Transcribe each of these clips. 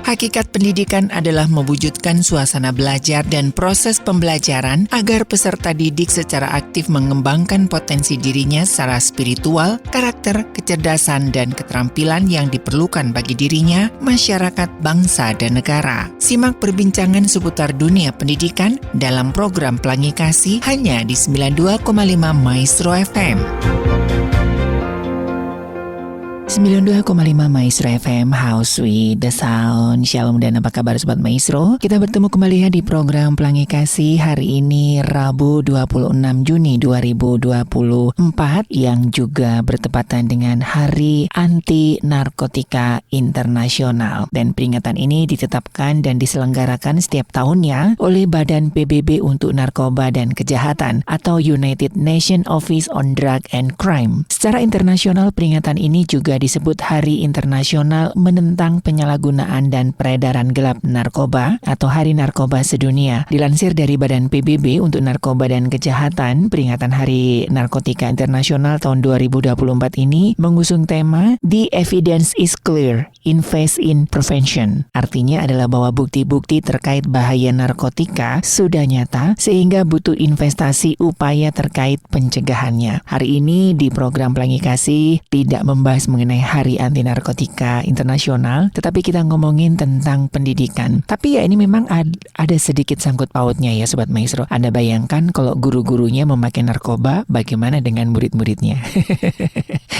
Hakikat pendidikan adalah mewujudkan suasana belajar dan proses pembelajaran agar peserta didik secara aktif mengembangkan potensi dirinya secara spiritual, karakter, kecerdasan, dan keterampilan yang diperlukan bagi dirinya, masyarakat, bangsa, dan negara. Simak perbincangan seputar dunia pendidikan dalam program Pelangi Kasih hanya di 92,5 Maestro FM. 92,5 Maestro FM, House with the Sound. Shalom dan apa kabar Sobat Maestro? Kita bertemu kembali ya di program Pelangi Kasih hari ini Rabu 26 Juni 2024 yang juga bertepatan dengan Hari Anti Narkotika Internasional. Dan peringatan ini ditetapkan dan diselenggarakan setiap tahunnya oleh Badan PBB untuk Narkoba dan Kejahatan atau United Nations Office on Drug and Crime. Secara internasional peringatan ini juga disebut Hari Internasional Menentang Penyalahgunaan dan Peredaran Gelap Narkoba atau Hari Narkoba Sedunia. Dilansir dari Badan PBB untuk Narkoba dan Kejahatan, peringatan Hari Narkotika Internasional tahun 2024 ini mengusung tema The Evidence is Clear, Invest in Prevention. Artinya adalah bahwa bukti-bukti terkait bahaya narkotika sudah nyata sehingga butuh investasi upaya terkait pencegahannya. Hari ini di program Pelangi Kasih tidak membahas mengenai Hari Anti Narkotika Internasional, tetapi kita ngomongin tentang pendidikan. Tapi ya ini memang ada sedikit sangkut pautnya ya Sobat Maestro. Anda bayangkan kalau guru-gurunya memakai narkoba, bagaimana dengan murid-muridnya?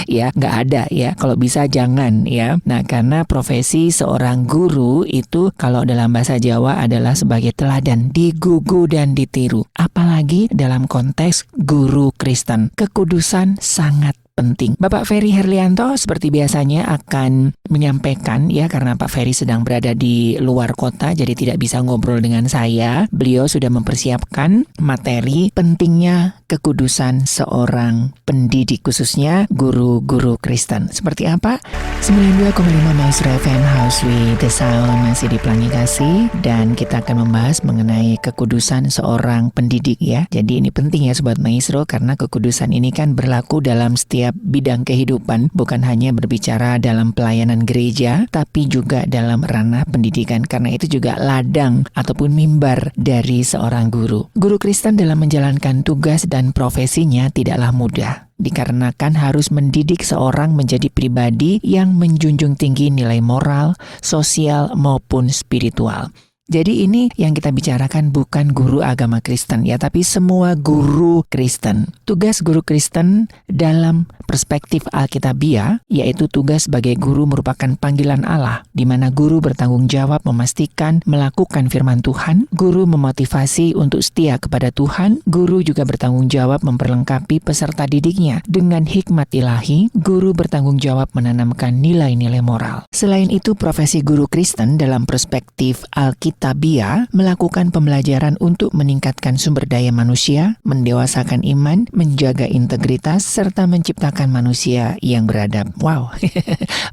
Ya, nggak ada ya. Kalau bisa jangan ya. Nah, karena profesi seorang guru itu kalau dalam bahasa Jawa adalah sebagai teladan, digugu dan ditiru. Apalagi dalam konteks guru Kristen. Kekudusan sangat penting. Bapak Ferry Herlianto seperti biasanya akan menyampaikan ya karena Pak Ferry sedang berada di luar kota jadi tidak bisa ngobrol dengan saya. Beliau sudah mempersiapkan materi pentingnya kekudusan seorang pendidik khususnya guru-guru Kristen. Seperti apa? 92,5 Maestro FM House with the Sound masih di Pelangi Kasih dan kita akan membahas mengenai kekudusan seorang pendidik ya. Jadi ini penting ya Sobat Maestro karena kekudusan ini kan berlaku dalam setiap bidang kehidupan, bukan hanya berbicara dalam pelayanan gereja, tapi juga dalam ranah pendidikan, karena itu juga ladang ataupun mimbar dari seorang guru. Guru Kristen dalam menjalankan tugas dan profesinya tidaklah mudah, dikarenakan harus mendidik seorang menjadi pribadi yang menjunjung tinggi nilai moral, sosial, maupun spiritual. Jadi ini yang kita bicarakan bukan guru agama Kristen ya, tapi semua guru Kristen. Tugas guru Kristen dalam perspektif Alkitabiah, yaitu tugas sebagai guru merupakan panggilan Allah, di mana guru bertanggung jawab memastikan melakukan firman Tuhan, guru memotivasi untuk setia kepada Tuhan, guru juga bertanggung jawab memperlengkapi peserta didiknya dengan hikmat ilahi, guru bertanggung jawab menanamkan nilai-nilai moral. Selain itu, profesi guru Kristen dalam perspektif Alkitabiah melakukan pembelajaran untuk meningkatkan sumber daya manusia, mendewasakan iman, menjaga integritas, serta menciptakan manusia yang beradab. Wow,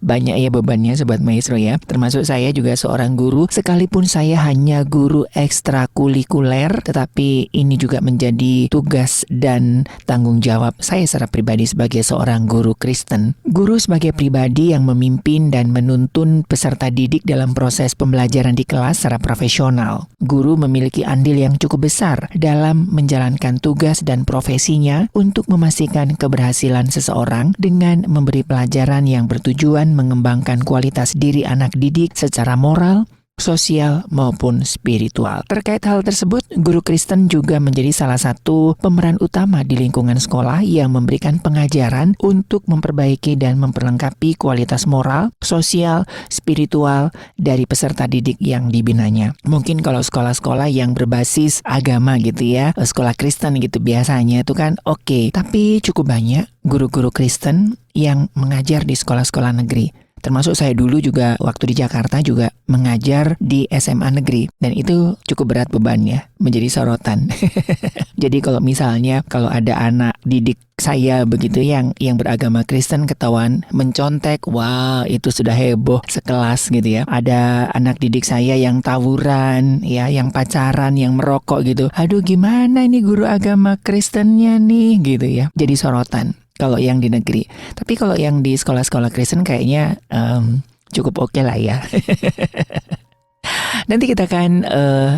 banyak ya bebannya Sobat Maestro ya. Termasuk saya juga seorang guru, sekalipun saya hanya guru ekstrakurikuler, tetapi ini juga menjadi tugas dan tanggung jawab saya secara pribadi sebagai seorang guru Kristen. Guru sebagai pribadi yang memimpin dan menuntun peserta didik dalam proses pembelajaran di kelas secara profesional. Guru memiliki andil yang cukup besar dalam menjalankan tugas dan profesinya untuk memastikan keberhasilan seseorang dengan memberi pelajaran yang bertujuan mengembangkan kualitas diri anak didik secara moral, sosial maupun spiritual. Terkait hal tersebut, guru Kristen juga menjadi salah satu pemeran utama di lingkungan sekolah yang memberikan pengajaran untuk memperbaiki dan memperlengkapi kualitas moral, sosial, spiritual dari peserta didik yang dibinanya. Mungkin kalau sekolah-sekolah yang berbasis agama gitu ya, sekolah Kristen gitu biasanya itu kan oke. Tapi cukup banyak guru-guru Kristen yang mengajar di sekolah-sekolah negeri. Termasuk saya dulu juga waktu di Jakarta juga mengajar di SMA negeri. Dan itu cukup berat bebannya, menjadi sorotan. Jadi kalau misalnya kalau ada anak didik saya begitu yang beragama Kristen ketahuan mencontek, wah itu sudah heboh sekelas gitu ya. Ada anak didik saya yang tawuran, ya, yang pacaran, yang merokok gitu. Aduh gimana ini guru agama Kristennya nih gitu ya. Jadi sorotan. kalau yang di negeri. Tapi kalau yang di sekolah-sekolah Kristen kayaknya cukup oke lah ya. Nanti kita akan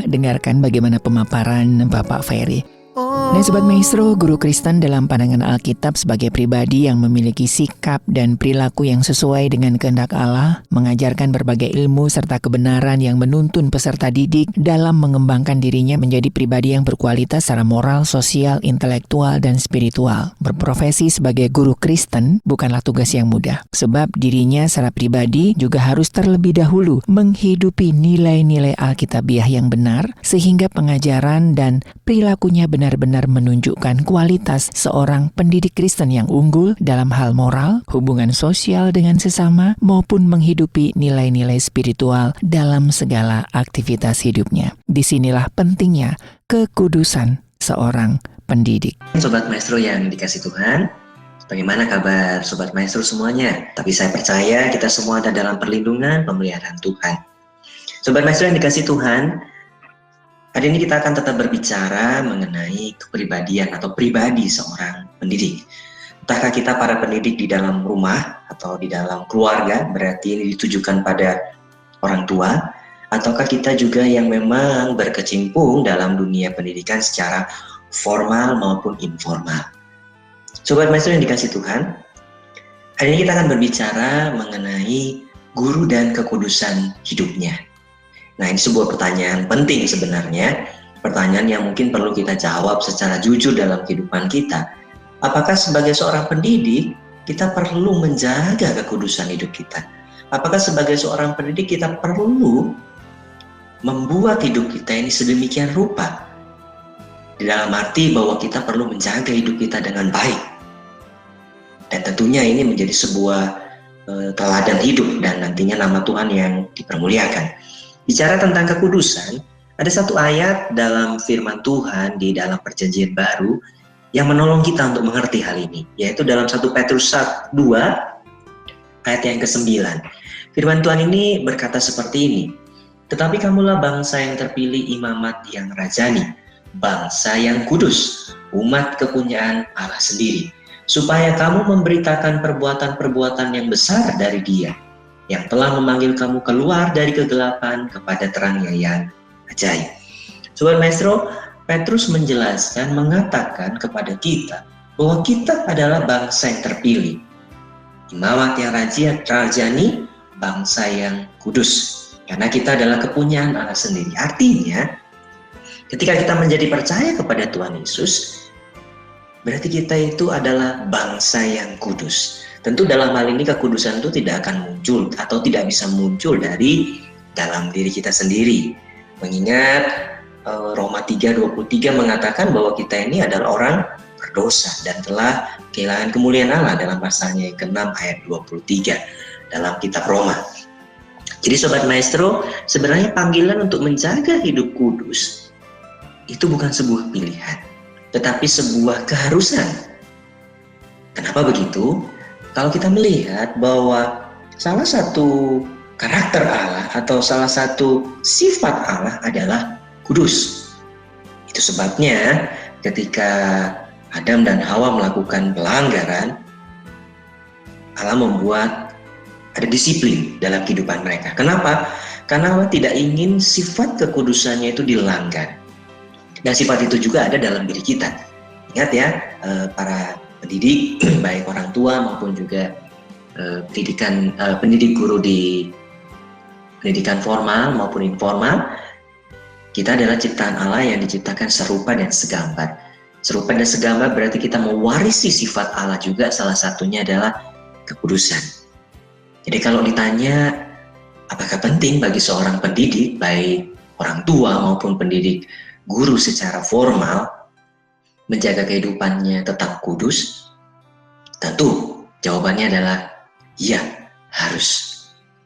dengarkan bagaimana pemaparan Bapak Ferry. Nah Sobat Maestro, guru Kristen dalam pandangan Alkitab sebagai pribadi yang memiliki sikap dan perilaku yang sesuai dengan kehendak Allah, mengajarkan berbagai ilmu serta kebenaran yang menuntun peserta didik dalam mengembangkan dirinya menjadi pribadi yang berkualitas secara moral, sosial, intelektual, dan spiritual. Berprofesi sebagai guru Kristen bukanlah tugas yang mudah, sebab dirinya secara pribadi juga harus terlebih dahulu menghidupi nilai-nilai Alkitabiah yang benar, sehingga pengajaran dan perilakunya benar-benar menunjukkan kualitas seorang pendidik Kristen yang unggul dalam hal moral, hubungan sosial dengan sesama, maupun menghidupi nilai-nilai spiritual dalam segala aktivitas hidupnya. Disinilah pentingnya kekudusan seorang pendidik. Sobat Maestro yang dikasih Tuhan, bagaimana kabar Sobat Maestro semuanya? Tapi saya percaya kita semua ada dalam perlindungan pemeliharaan Tuhan. Sobat Maestro yang dikasih Tuhan, hari ini kita akan tetap berbicara mengenai kepribadian atau pribadi seorang pendidik. Entahkah kita para pendidik di dalam rumah atau di dalam keluarga, berarti ini ditujukan pada orang tua, ataukah kita juga yang memang berkecimpung dalam dunia pendidikan secara formal maupun informal. Sobat Maestro yang dikasih Tuhan, hari ini kita akan berbicara mengenai guru dan kekudusan hidupnya. Nah, ini sebuah pertanyaan penting sebenarnya, pertanyaan yang mungkin perlu kita jawab secara jujur dalam kehidupan kita. Apakah sebagai seorang pendidik, kita perlu menjaga kekudusan hidup kita? Apakah sebagai seorang pendidik, kita perlu membuat hidup kita ini sedemikian rupa? Di dalam arti bahwa kita perlu menjaga hidup kita dengan baik. Dan tentunya ini menjadi sebuah teladan hidup dan nantinya nama Tuhan yang dipermuliakan. Bicara tentang kekudusan, ada satu ayat dalam firman Tuhan di dalam Perjanjian Baru yang menolong kita untuk mengerti hal ini, yaitu dalam 1 Petrus 2 ayat yang ke-9. Firman Tuhan ini berkata seperti ini, "Tetapi kamulah bangsa yang terpilih, imamat yang rajani, bangsa yang kudus, umat kepunyaan Allah sendiri, supaya kamu memberitakan perbuatan-perbuatan yang besar dari Dia, yang telah memanggil kamu keluar dari kegelapan kepada terangnya yang ajaib." Sobat Maestro, Petrus menjelaskan, mengatakan kepada kita bahwa kita adalah bangsa yang terpilih, imamat yang rajani, bangsa yang kudus, karena kita adalah kepunyaan Allah sendiri. Artinya, ketika kita menjadi percaya kepada Tuhan Yesus, berarti kita itu adalah bangsa yang kudus. Tentu dalam hal ini kekudusan itu tidak akan muncul atau tidak bisa muncul dari dalam diri kita sendiri. Mengingat Roma 3:23 mengatakan bahwa kita ini adalah orang berdosa dan telah kehilangan kemuliaan Allah dalam pasalnya yang ke-6 ayat 23 dalam kitab Roma. Jadi Sobat Maestro, sebenarnya panggilan untuk menjaga hidup kudus itu bukan sebuah pilihan, tetapi sebuah keharusan. Kenapa begitu? Kalau kita melihat bahwa salah satu karakter Allah atau salah satu sifat Allah adalah kudus. Itu sebabnya ketika Adam dan Hawa melakukan pelanggaran, Allah membuat ada disiplin dalam kehidupan mereka. Kenapa? Karena Allah tidak ingin sifat kekudusannya itu dilanggar. Dan sifat itu juga ada dalam diri kita. Ingat ya, para pendidik, baik orang tua maupun juga pendidik guru di pendidikan formal maupun informal, kita adalah ciptaan Allah yang diciptakan serupa dan segambar. Serupa dan segambar berarti kita mewarisi sifat Allah juga, salah satunya adalah kekudusan. Jadi kalau ditanya, apakah penting bagi seorang pendidik, baik orang tua maupun pendidik guru secara formal, menjaga kehidupannya tetap kudus? Tentu jawabannya adalah ya, harus.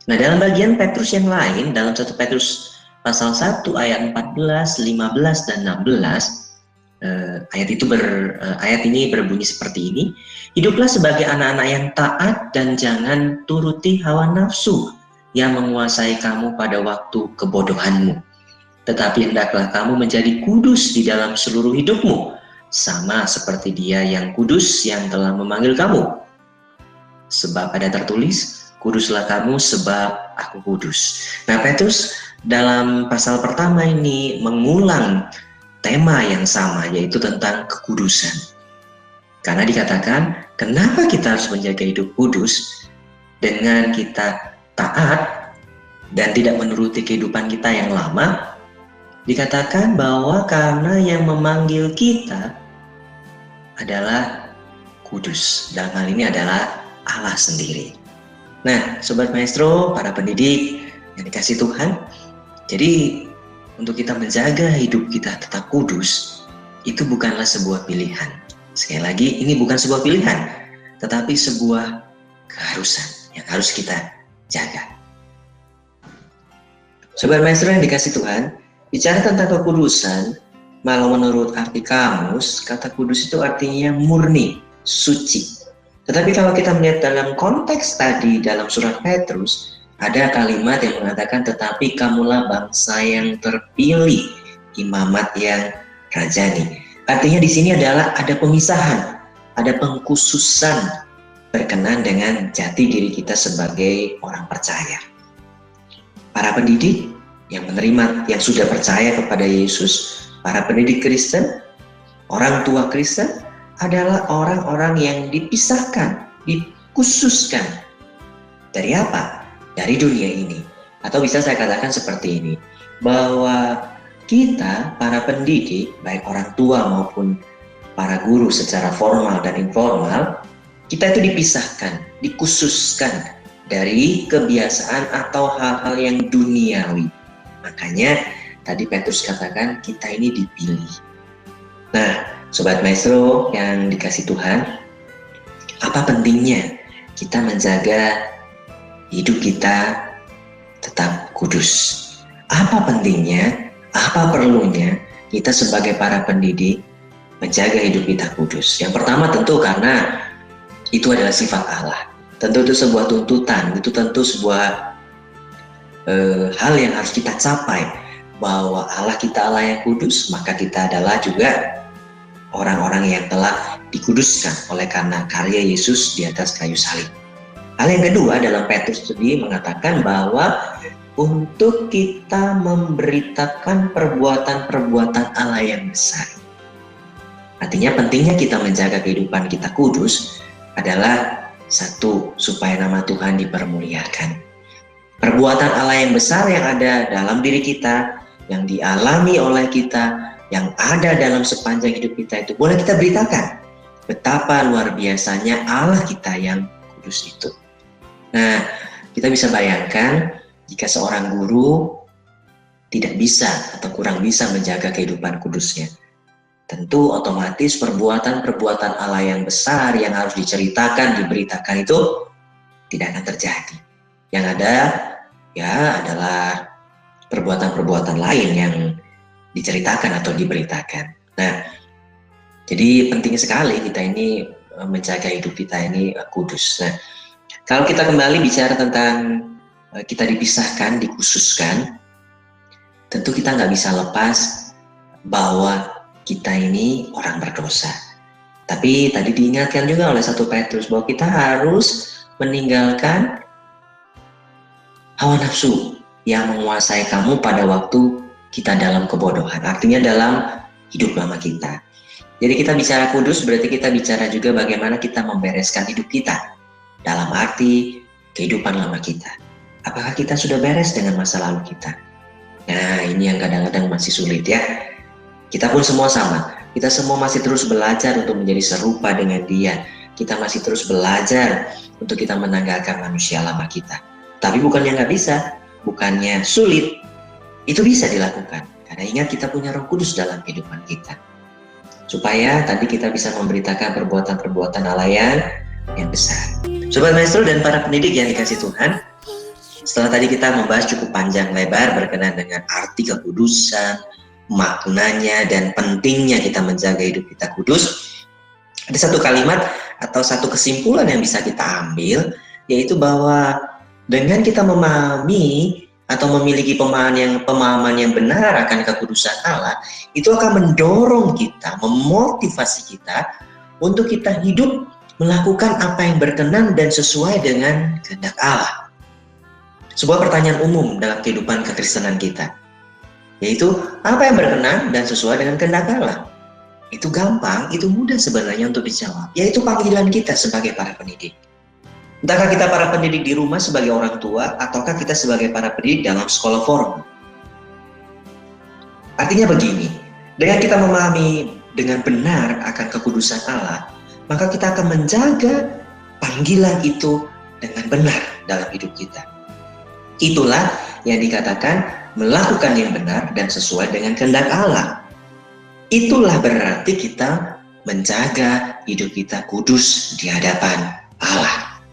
Nah, dalam bagian Petrus yang lain, dalam 1 Petrus pasal 1 ayat 14, 15 dan 16, ayat ini berbunyi seperti ini. "Hiduplah sebagai anak-anak yang taat dan jangan turuti hawa nafsu yang menguasai kamu pada waktu kebodohanmu. Tetapi hendaklah kamu menjadi kudus di dalam seluruh hidupmu, sama seperti Dia yang kudus yang telah memanggil kamu. Sebab ada tertulis, kuduslah kamu sebab aku kudus. Nah, Petrus dalam pasal pertama ini mengulang tema yang sama, yaitu tentang kekudusan. Karena dikatakan, kenapa kita harus menjaga hidup kudus dengan kita taat dan tidak menuruti kehidupan kita yang lama. Dikatakan bahwa karena yang memanggil kita adalah kudus. Dalam hal ini adalah Allah sendiri. Nah, Sobat Maestro, para pendidik yang dikasih Tuhan, jadi untuk kita menjaga hidup kita tetap kudus, itu bukanlah sebuah pilihan. Sekali lagi, ini bukan sebuah pilihan, tetapi sebuah keharusan yang harus kita jaga. Sobat Maestro yang dikasih Tuhan, bicara tentang kekudusan, malah menurut arti kamus, kata kudus itu artinya murni, suci. Tetapi kalau kita melihat dalam konteks tadi dalam surat Petrus, ada kalimat yang mengatakan, tetapi kamulah bangsa yang terpilih, imamat yang rajani. Artinya di sini adalah ada pemisahan, ada pengkhususan berkenan dengan jati diri kita sebagai orang percaya. Para pendidik yang menerima, yang sudah percaya kepada Yesus, para pendidik Kristen, orang tua Kristen adalah orang-orang yang dipisahkan, dikhususkan. Dari apa? Dari dunia ini. Atau bisa saya katakan seperti ini, bahwa kita, para pendidik, baik orang tua maupun para guru secara formal dan informal, kita itu dipisahkan, dikhususkan dari kebiasaan atau hal-hal yang duniawi. Makanya tadi Petrus katakan kita ini dipilih. Nah, Sobat Maestro yang dikasih Tuhan, apa pentingnya kita menjaga hidup kita tetap kudus? Apa pentingnya, apa perlunya kita sebagai para pendidik menjaga hidup kita kudus? Yang pertama tentu karena itu adalah sifat Allah. Tentu itu sebuah tuntutan, itu tentu sebuah hal yang harus kita capai, bahwa Allah kita Allah yang kudus, maka kita adalah juga orang-orang yang telah dikuduskan oleh karena karya Yesus di atas kayu salib. Hal yang kedua dalam Petrus tadi mengatakan bahwa untuk kita memberitakan perbuatan-perbuatan Allah yang besar. Artinya pentingnya kita menjaga kehidupan kita kudus adalah satu, supaya nama Tuhan dipermuliakan. Perbuatan Allah yang besar yang ada dalam diri kita, yang dialami oleh kita, yang ada dalam sepanjang hidup kita itu boleh kita beritakan betapa luar biasanya Allah kita yang kudus itu. Nah, kita bisa bayangkan jika seorang guru tidak bisa atau kurang bisa menjaga kehidupan kudusnya, tentu otomatis perbuatan-perbuatan Allah yang besar yang harus diceritakan, diberitakan itu tidak akan terjadi. Yang ada ya adalah perbuatan-perbuatan lain yang diceritakan atau diberitakan. Nah, jadi penting sekali kita ini menjaga hidup kita ini kudus. Nah, kalau kita kembali bicara tentang kita dipisahkan, dikhususkan, tentu kita nggak bisa lepas bahwa kita ini orang berdosa. Tapi tadi diingatkan juga oleh 1 Petrus bahwa kita harus meninggalkan hawa nafsu yang menguasai kamu pada waktu kita dalam kebodohan. Artinya dalam hidup lama kita. Jadi kita bicara kudus berarti kita bicara juga bagaimana kita membereskan hidup kita. Dalam arti kehidupan lama kita. Apakah kita sudah beres dengan masa lalu kita? Nah, ini yang kadang-kadang masih sulit ya. Kita pun semua sama. Kita semua masih terus belajar untuk menjadi serupa dengan Dia. Kita masih terus belajar untuk kita menanggalkan manusia lama kita. Tapi bukannya nggak bisa, bukannya sulit. Itu bisa dilakukan. Karena ingat kita punya Roh Kudus dalam kehidupan kita. Supaya tadi kita bisa memberitakan perbuatan-perbuatan Allah yang besar. Sobat Maestro dan para pendidik yang dikasih Tuhan, setelah tadi kita membahas cukup panjang lebar berkenaan dengan arti kekudusan, maknanya dan pentingnya kita menjaga hidup kita kudus, ada satu kalimat atau satu kesimpulan yang bisa kita ambil, yaitu bahwa dengan kita memahami atau memiliki pemahaman yang benar akan kekudusan Allah, itu akan mendorong kita, memotivasi kita untuk kita hidup melakukan apa yang berkenan dan sesuai dengan kehendak Allah. Sebuah pertanyaan umum dalam kehidupan kekristenan kita, yaitu apa yang berkenan dan sesuai dengan kehendak Allah. Itu gampang, itu mudah sebenarnya untuk dijawab, yaitu panggilan kita sebagai para pendidik. Entahkah kita para pendidik di rumah sebagai orang tua, ataukah kita sebagai para pendidik dalam sekolah formal. Artinya begini, dengan kita memahami dengan benar akan kekudusan Allah, maka kita akan menjaga panggilan itu dengan benar dalam hidup kita. Itulah yang dikatakan melakukan yang benar dan sesuai dengan kehendak Allah. Itulah berarti kita menjaga hidup kita kudus di hadapan Allah.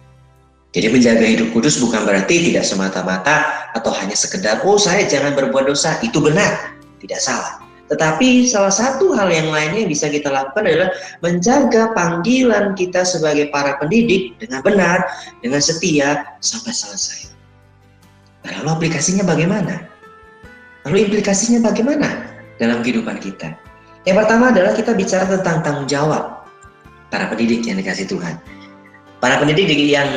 Jadi menjaga hidup kudus bukan berarti tidak semata-mata atau hanya sekedar, oh saya jangan berbuat dosa, itu benar, tidak salah. Tetapi salah satu hal yang lainnya yang bisa kita lakukan adalah menjaga panggilan kita sebagai para pendidik dengan benar, dengan setia sampai selesai. Nah, lalu aplikasinya bagaimana? Lalu implikasinya bagaimana dalam kehidupan kita? Yang pertama adalah kita bicara tentang tanggung jawab para pendidik yang dikasih Tuhan. Para pendidik yang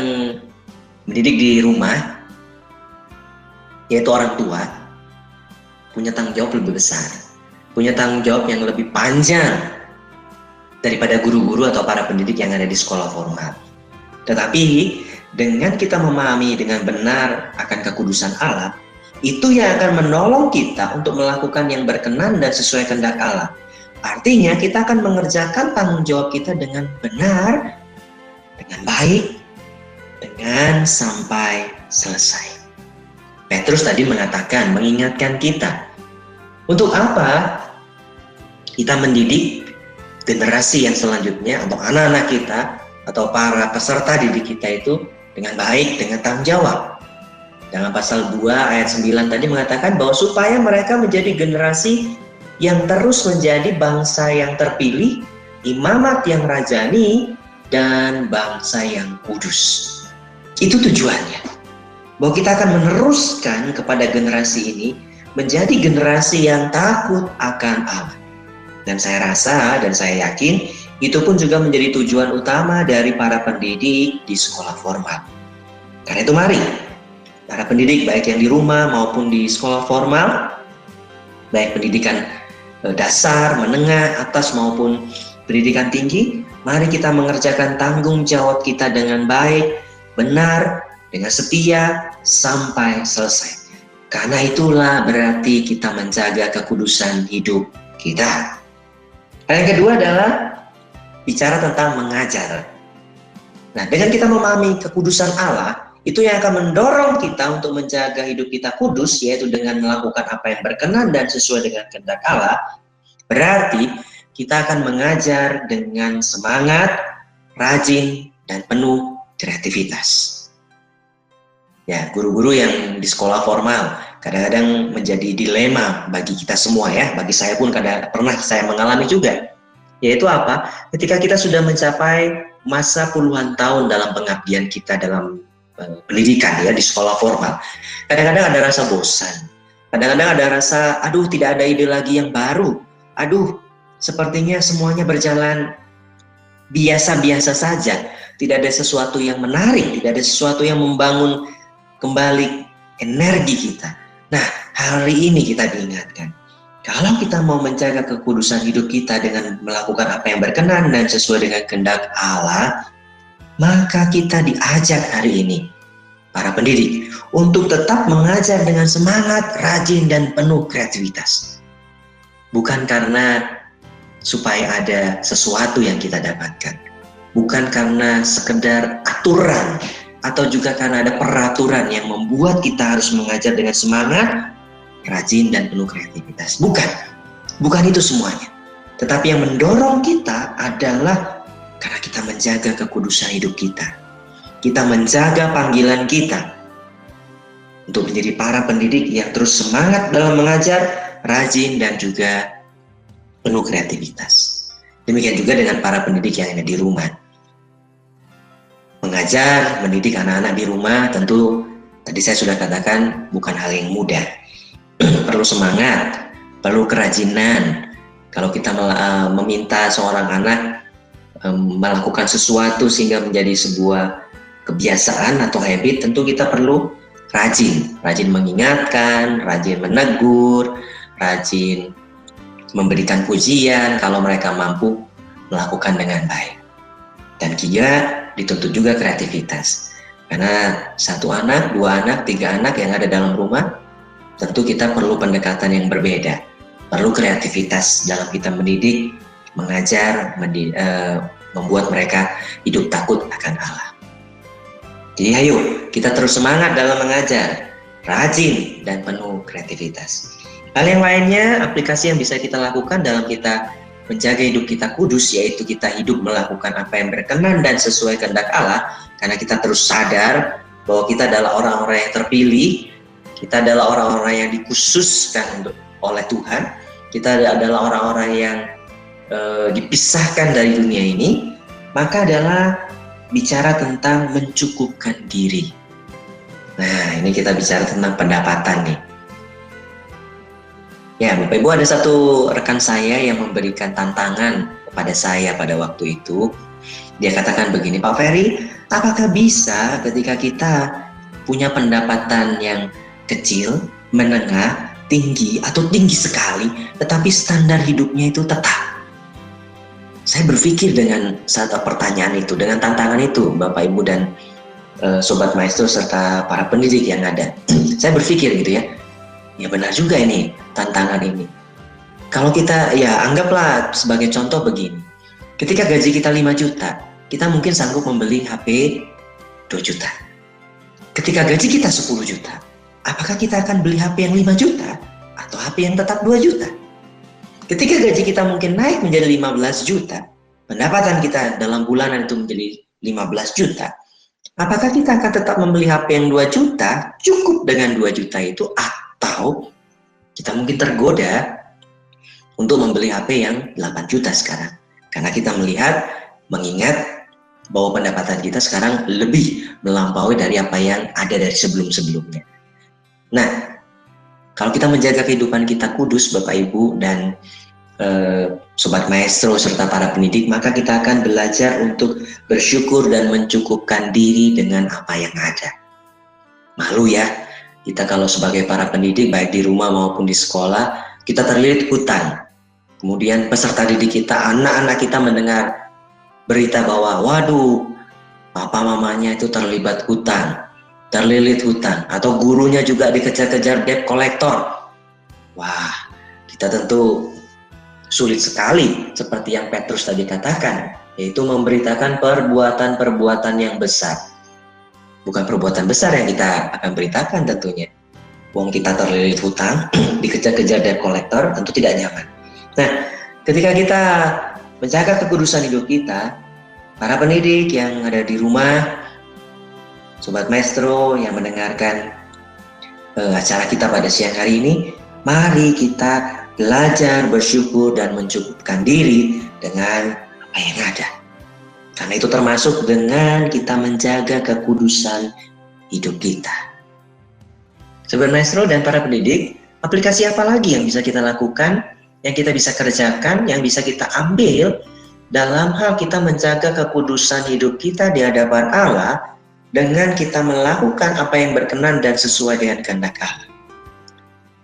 mendidik di rumah, yaitu orang tua, punya tanggung jawab lebih besar, punya tanggung jawab yang lebih panjang daripada guru-guru atau para pendidik yang ada di sekolah formal. Tetapi dengan kita memahami dengan benar akan kekudusan Allah, itu yang akan menolong kita untuk melakukan yang berkenan dan sesuai kehendak Allah. Artinya kita akan mengerjakan tanggung jawab kita dengan benar, dengan baik, dengan sampai selesai. Petrus tadi mengatakan, mengingatkan kita, untuk apa kita mendidik generasi yang selanjutnya atau anak-anak kita atau para peserta didik kita itu dengan baik, dengan tanggung jawab. Dalam pasal 2 ayat 9 tadi mengatakan bahwa supaya mereka menjadi generasi yang terus menjadi bangsa yang terpilih, imamat yang rajani, dan bangsa yang kudus. Itu tujuannya. Bahwa kita akan meneruskan kepada generasi ini menjadi generasi yang takut akan Allah. Dan saya rasa dan saya yakin itu pun juga menjadi tujuan utama dari para pendidik di sekolah formal. Karena itu mari, para pendidik baik yang di rumah maupun di sekolah formal, baik pendidikan dasar, menengah, atas maupun pendidikan tinggi, mari kita mengerjakan tanggung jawab kita dengan baik, benar, dengan setia, sampai selesai. Karena itulah berarti kita menjaga kekudusan hidup kita. Yang kedua adalah bicara tentang mengajar. Nah, dengan kita memahami kekudusan Allah, itu yang akan mendorong kita untuk menjaga hidup kita kudus, yaitu dengan melakukan apa yang berkenan dan sesuai dengan kehendak Allah. Berarti kita akan mengajar dengan semangat, rajin, dan penuh kreativitas. Ya, guru-guru yang di sekolah formal kadang-kadang menjadi dilema bagi kita semua ya. Bagi saya pun pernah saya mengalami juga. Yaitu apa? Ketika kita sudah mencapai masa puluhan tahun dalam pengabdian kita dalam pendidikan ya di sekolah formal, kadang-kadang ada rasa bosan. Kadang-kadang ada rasa, aduh tidak ada ide lagi yang baru. Aduh, sepertinya semuanya berjalan biasa-biasa saja. Tidak ada sesuatu yang menarik, tidak ada sesuatu yang membangun kembali energi kita. Nah, hari ini kita diingatkan, kalau kita mau menjaga kekudusan hidup kita dengan melakukan apa yang berkenan dan sesuai dengan kehendak Allah, maka kita diajak hari ini, para pendidik, untuk tetap mengajar dengan semangat, rajin, dan penuh kreativitas. Bukan karena supaya ada sesuatu yang kita dapatkan, bukan karena sekedar aturan, atau juga karena ada peraturan yang membuat kita harus mengajar dengan semangat, rajin, dan penuh kreativitas. Bukan itu semuanya. Tetapi yang mendorong kita adalah karena kita menjaga kekudusan hidup kita. Kita menjaga panggilan kita untuk menjadi para pendidik yang terus semangat dalam mengajar, rajin, dan juga penuh kreativitas. Demikian juga dengan para pendidik yang ada di rumah. Mengajar, mendidik anak-anak di rumah tentu Tadi saya sudah katakan bukan hal yang mudah. Perlu semangat, perlu kerajinan. Kalau kita meminta seorang anak melakukan sesuatu sehingga menjadi sebuah kebiasaan atau habit, tentu kita perlu rajin mengingatkan, rajin menegur, rajin memberikan pujian kalau mereka mampu melakukan dengan baik. Dan juga dituntut juga kreativitas. Karena 1 anak, 2 anak, 3 anak yang ada dalam rumah, tentu kita perlu pendekatan yang berbeda. Perlu kreativitas dalam kita mendidik, mengajar, membuat mereka hidup takut akan Allah. Jadi ayo, kita terus semangat dalam mengajar, rajin dan penuh kreativitas. Hal yang lainnya, aplikasi yang bisa kita lakukan dalam kita menjaga hidup kita kudus, yaitu kita hidup melakukan apa yang berkenan dan sesuai kehendak Allah, karena kita terus sadar bahwa kita adalah orang-orang yang terpilih, kita adalah orang-orang yang dikhususkan oleh Tuhan, kita adalah orang-orang yang dipisahkan dari dunia ini, maka adalah bicara tentang mencukupkan diri. Nah, ini kita bicara tentang pendapatan nih. Ya, Bapak Ibu, ada satu rekan saya yang memberikan tantangan kepada saya pada waktu itu. Dia katakan begini, Pak Ferry, apakah bisa ketika kita punya pendapatan yang kecil, menengah, tinggi, atau tinggi sekali, tetapi standar hidupnya itu tetap? Saya berpikir dengan satu pertanyaan itu, dengan tantangan itu, Bapak Ibu dan Sobat Maestro serta para pendidik yang ada. Saya berpikir gitu ya, ya benar juga ini tantangan ini. Kalau kita, ya anggaplah sebagai contoh begini, ketika gaji kita 5 juta, kita mungkin sanggup membeli HP 2 juta. Ketika gaji kita 10 juta, apakah kita akan beli HP yang 5 juta atau HP yang tetap 2 juta? Ketika gaji kita mungkin naik menjadi 15 juta, pendapatan kita dalam bulanan itu menjadi 15 juta, apakah kita akan tetap membeli HP yang 2 juta, cukup dengan 2 juta itu, atau kita mungkin tergoda untuk membeli HP yang 8 juta sekarang? Karena kita mengingat bahwa pendapatan kita sekarang lebih melampaui dari apa yang ada dari sebelum-sebelumnya. Nah, kalau kita menjaga kehidupan kita kudus, Bapak Ibu dan Sobat Maestro serta para pendidik, maka kita akan belajar untuk bersyukur dan mencukupkan diri dengan apa yang ada. Malu ya, kita kalau sebagai para pendidik, baik di rumah maupun di sekolah, kita terlilit hutang. Kemudian peserta didik kita, anak-anak kita mendengar berita bahwa, waduh, papa mamanya itu terlibat hutang, terlilit hutang, atau gurunya juga dikejar-kejar debt collector. Wah, kita tentu sulit sekali, seperti yang Petrus tadi katakan, yaitu memberitakan perbuatan-perbuatan yang besar. Bukan perbuatan besar yang kita akan beritakan tentunya. Wong kita terlilit hutang, dikejar-kejar debt collector, tentu tidak nyaman. Nah, ketika kita menjaga kekudusan hidup kita, para pendidik yang ada di rumah, Sobat Maestro yang mendengarkan acara kita pada siang hari ini, mari kita belajar bersyukur dan mencukupkan diri dengan apa yang ada. Karena itu termasuk dengan kita menjaga kekudusan hidup kita. Sobat Maestro dan para pendidik, aplikasi apa lagi yang bisa kita lakukan, yang kita bisa kerjakan, yang bisa kita ambil dalam hal kita menjaga kekudusan hidup kita di hadapan Allah dengan kita melakukan apa yang berkenan dan sesuai dengan kehendak Allah.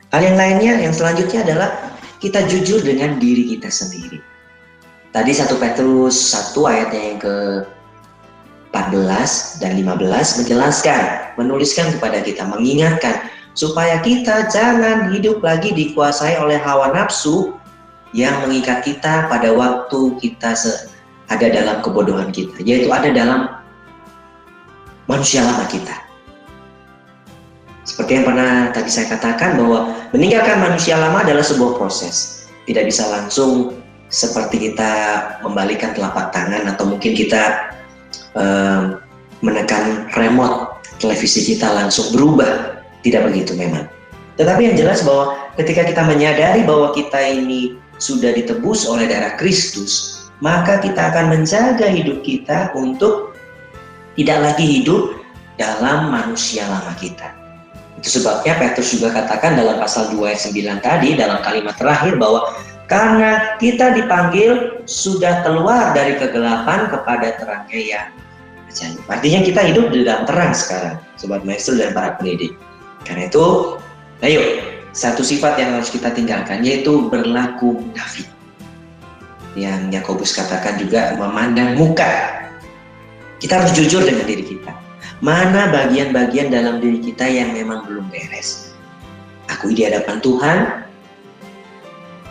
Hal yang lainnya, yang selanjutnya adalah kita jujur dengan diri kita sendiri. Tadi 1 Petrus 1 ayatnya yang ke-14 dan 15 menjelaskan, menuliskan kepada kita, mengingatkan supaya kita jangan hidup lagi dikuasai oleh hawa nafsu yang mengikat kita pada waktu kita ada dalam kebodohan kita, yaitu ada dalam manusia lama kita. Seperti yang pernah tadi saya katakan, bahwa meninggalkan manusia lama adalah sebuah proses. Tidak bisa langsung seperti kita membalikan telapak tangan atau mungkin kita menekan remote televisi kita langsung berubah. Tidak begitu memang. Tetapi yang jelas bahwa ketika kita menyadari bahwa kita ini sudah ditebus oleh darah Kristus, maka kita akan menjaga hidup kita untuk tidak lagi hidup dalam manusia lama kita. Itu sebabnya Petrus juga katakan dalam pasal 2 ayat 9 tadi, dalam kalimat terakhir, bahwa karena kita dipanggil sudah keluar dari kegelapan kepada terangnya yang ajaib. Artinya kita hidup di dalam terang sekarang, Sobat Maestro dan para pendidik. Karena itu, ayo, satu sifat yang harus kita tinggalkan, yaitu berlaku munafik. Yang Yakobus katakan juga memandang muka. Kita harus jujur dengan diri kita. Mana bagian-bagian dalam diri kita yang memang belum beres. Akui di hadapan Tuhan,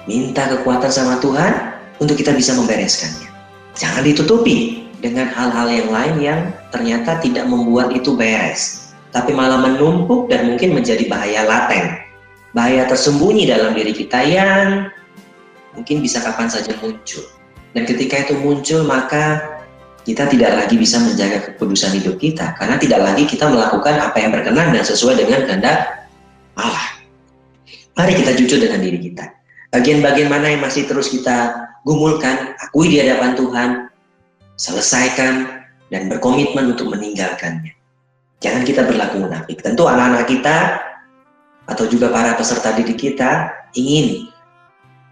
minta kekuatan sama Tuhan untuk kita bisa membereskannya. Jangan ditutupi dengan hal-hal yang lain yang ternyata tidak membuat itu beres, tapi malah menumpuk dan mungkin menjadi bahaya laten, bahaya tersembunyi dalam diri kita yang mungkin bisa kapan saja muncul. Dan ketika itu muncul, maka kita tidak lagi bisa menjaga kekudusan hidup kita, karena tidak lagi kita melakukan apa yang berkenan dan sesuai dengan kehendak Allah. Mari kita jujur dengan diri kita. Bagian-bagian mana yang masih terus kita gumulkan, akui di hadapan Tuhan, selesaikan, dan berkomitmen untuk meninggalkannya. Jangan kita berlaku munafik. Tentu anak-anak kita, atau juga para peserta didik kita, ingin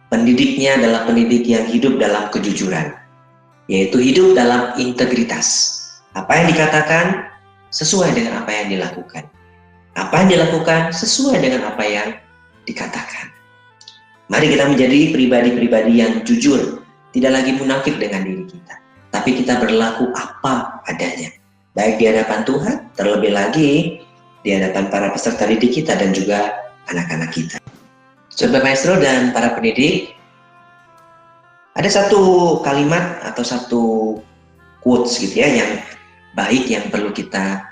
pendidiknya adalah pendidik yang hidup dalam kejujuran, yaitu hidup dalam integritas. Apa yang dikatakan sesuai dengan apa yang dilakukan. Apa yang dilakukan sesuai dengan apa yang dikatakan. Mari kita menjadi pribadi-pribadi yang jujur, tidak lagi munafik dengan diri kita, tapi kita berlaku apa adanya, baik di hadapan Tuhan, terlebih lagi di hadapan para peserta didik kita dan juga anak-anak kita. Sobat Maestro dan para pendidik, ada satu kalimat atau satu quotes gitu ya yang baik yang perlu kita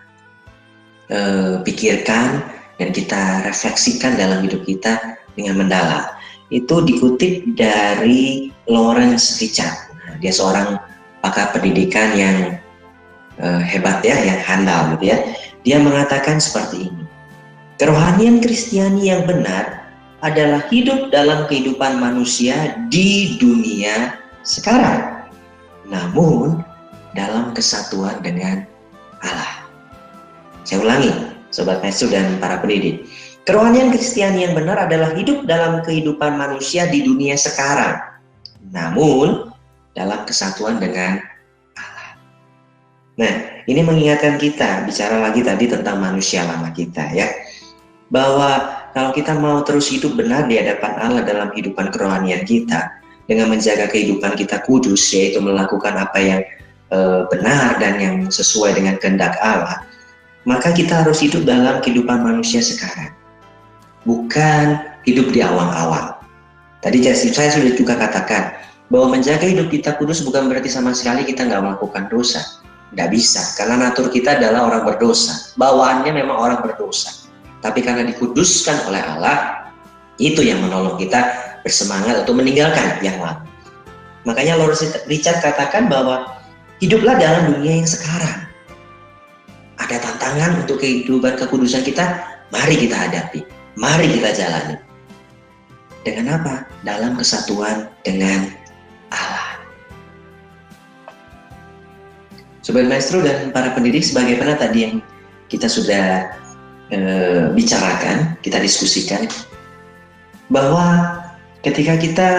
pikirkan dan kita refleksikan dalam hidup kita dengan mendalam. Itu dikutip dari Lawrence Richard. Nah, dia seorang pakar pendidikan yang hebat ya, yang handal gitu ya. Dia mengatakan seperti ini. Kerohanian Kristiani yang benar adalah hidup dalam kehidupan manusia di dunia sekarang, namun dalam kesatuan dengan Allah. Saya ulangi, Sobat Maestro dan para pendidik. Kerohanian Kristiani yang benar adalah hidup dalam kehidupan manusia di dunia sekarang, namun dalam kesatuan dengan Allah. Nah, ini mengingatkan kita, bicara lagi tadi tentang manusia lama kita ya, bahwa kalau kita mau terus hidup benar di hadapan Allah dalam kehidupan kerohanian kita, dengan menjaga kehidupan kita kudus, yaitu melakukan apa yang benar dan yang sesuai dengan kehendak Allah, maka kita harus hidup dalam kehidupan manusia sekarang, bukan hidup di awang-awang. Tadi saya sudah juga katakan, bahwa menjaga hidup kita kudus bukan berarti sama sekali kita nggak melakukan dosa. Nggak bisa, karena natur kita adalah orang berdosa, bawaannya memang orang berdosa. Tapi karena dikuduskan oleh Allah, itu yang menolong kita bersemangat untuk meninggalkan yang lama. Makanya Lawrence Richard katakan bahwa hiduplah dalam dunia yang sekarang. Ada tantangan untuk kehidupan kekudusan kita, mari kita hadapi, mari kita jalani. Dengan apa? Dalam kesatuan dengan Allah. Sobat Maestro dan para pendidik, sebagaimana tadi yang kita sudah bicarakan, kita diskusikan, bahwa ketika kita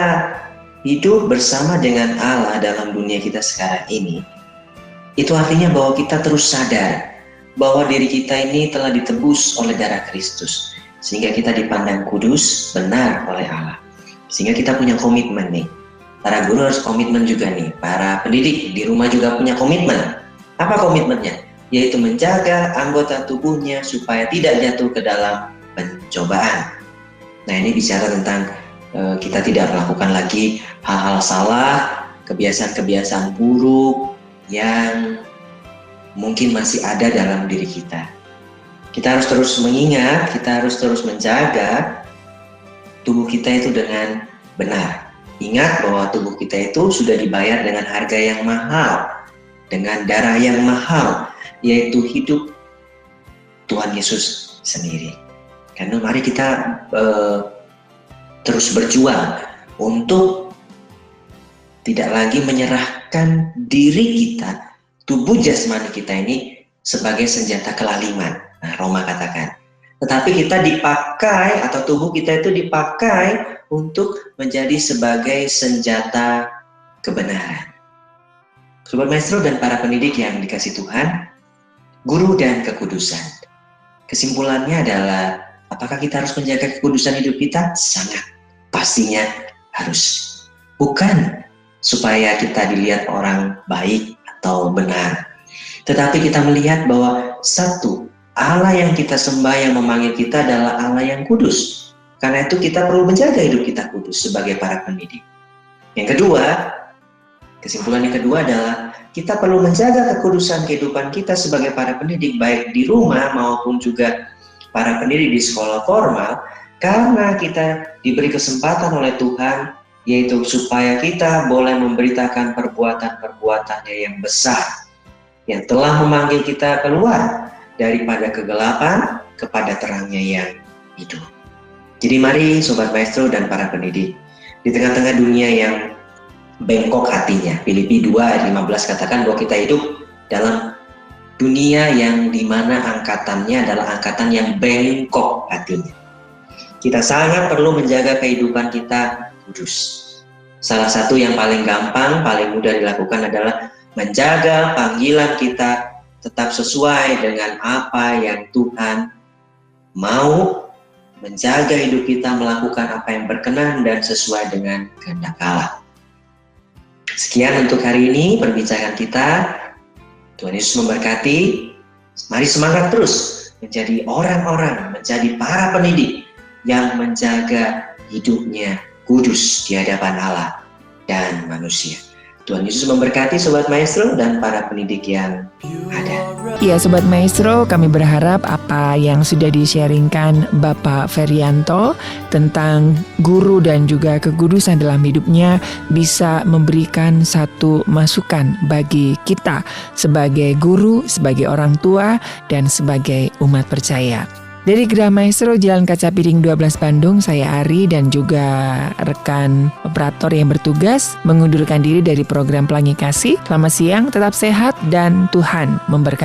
hidup bersama dengan Allah dalam dunia kita sekarang ini, itu artinya bahwa kita terus sadar bahwa diri kita ini telah ditebus oleh darah Kristus, sehingga kita dipandang kudus, benar oleh Allah. Sehingga kita punya komitmen nih. Para guru harus komitmen juga nih. Para pendidik di rumah juga punya komitmen. Apa komitmennya? Yaitu menjaga anggota tubuhnya supaya tidak jatuh ke dalam pencobaan. Nah, ini bicara tentang kita tidak melakukan lagi hal-hal salah, kebiasaan-kebiasaan buruk yang mungkin masih ada dalam diri kita. Kita harus terus mengingat, kita harus terus menjaga tubuh kita itu dengan benar. Ingat bahwa tubuh kita itu sudah dibayar dengan harga yang mahal, dengan darah yang mahal, yaitu hidup Tuhan Yesus sendiri. Karena mari kita terus berjuang untuk tidak lagi menyerahkan diri kita, tubuh jasmani kita ini sebagai senjata kelaliman. Nah, Roma katakan. Tetapi kita dipakai, atau tubuh kita itu dipakai untuk menjadi sebagai senjata kebenaran. Sobat Maestro dan para pendidik yang dikasih Tuhan, guru dan kekudusan. Kesimpulannya adalah, apakah kita harus menjaga kekudusan hidup kita? Sangat. Pastinya harus. Bukan supaya kita dilihat orang baik atau benar, tetapi kita melihat bahwa satu, Allah yang kita sembah, yang memanggil kita adalah Allah yang kudus. Karena itu kita perlu menjaga hidup kita kudus sebagai para pendidik. Yang kedua, kesimpulan yang kedua adalah kita perlu menjaga kekudusan kehidupan kita sebagai para pendidik, baik di rumah maupun juga para pendidik di sekolah formal, karena kita diberi kesempatan oleh Tuhan, yaitu supaya kita boleh memberitakan perbuatan-perbuatannya yang besar, yang telah memanggil kita keluar daripada kegelapan kepada terangnya yang hidup. Jadi mari Sobat Maestro dan para pendidik, di tengah-tengah dunia yang bengkok hatinya, Filipi 2 ayat 15 katakan bahwa kita hidup dalam dunia yang dimana angkatannya adalah angkatan yang bengkok hatinya. Kita sangat perlu menjaga kehidupan kita kudus. Salah satu yang paling gampang, paling mudah dilakukan adalah menjaga panggilan kita tetap sesuai dengan apa yang Tuhan mau, menjaga hidup kita melakukan apa yang berkenan dan sesuai dengan kehendak Allah. Sekian untuk hari ini perbincangan kita. Tuhan Yesus memberkati. Mari semangat terus menjadi orang-orang, menjadi para pendidik yang menjaga hidupnya kudus di hadapan Allah dan manusia. Tuhan Yesus memberkati Sobat Maestro dan para pendidik yang ada. Ya Sobat Maestro, kami berharap apa yang sudah di-sharingkan Bapak Ferianto tentang guru dan juga kekudusan dalam hidupnya bisa memberikan satu masukan bagi kita sebagai guru, sebagai orang tua, dan sebagai umat percaya. Dari Geraha Maestro Jalan Kaca Piring 12 Bandung, saya Ari dan juga rekan operator yang bertugas mengundurkan diri dari program Pelangi Kasih. Selamat siang, tetap sehat dan Tuhan memberkati.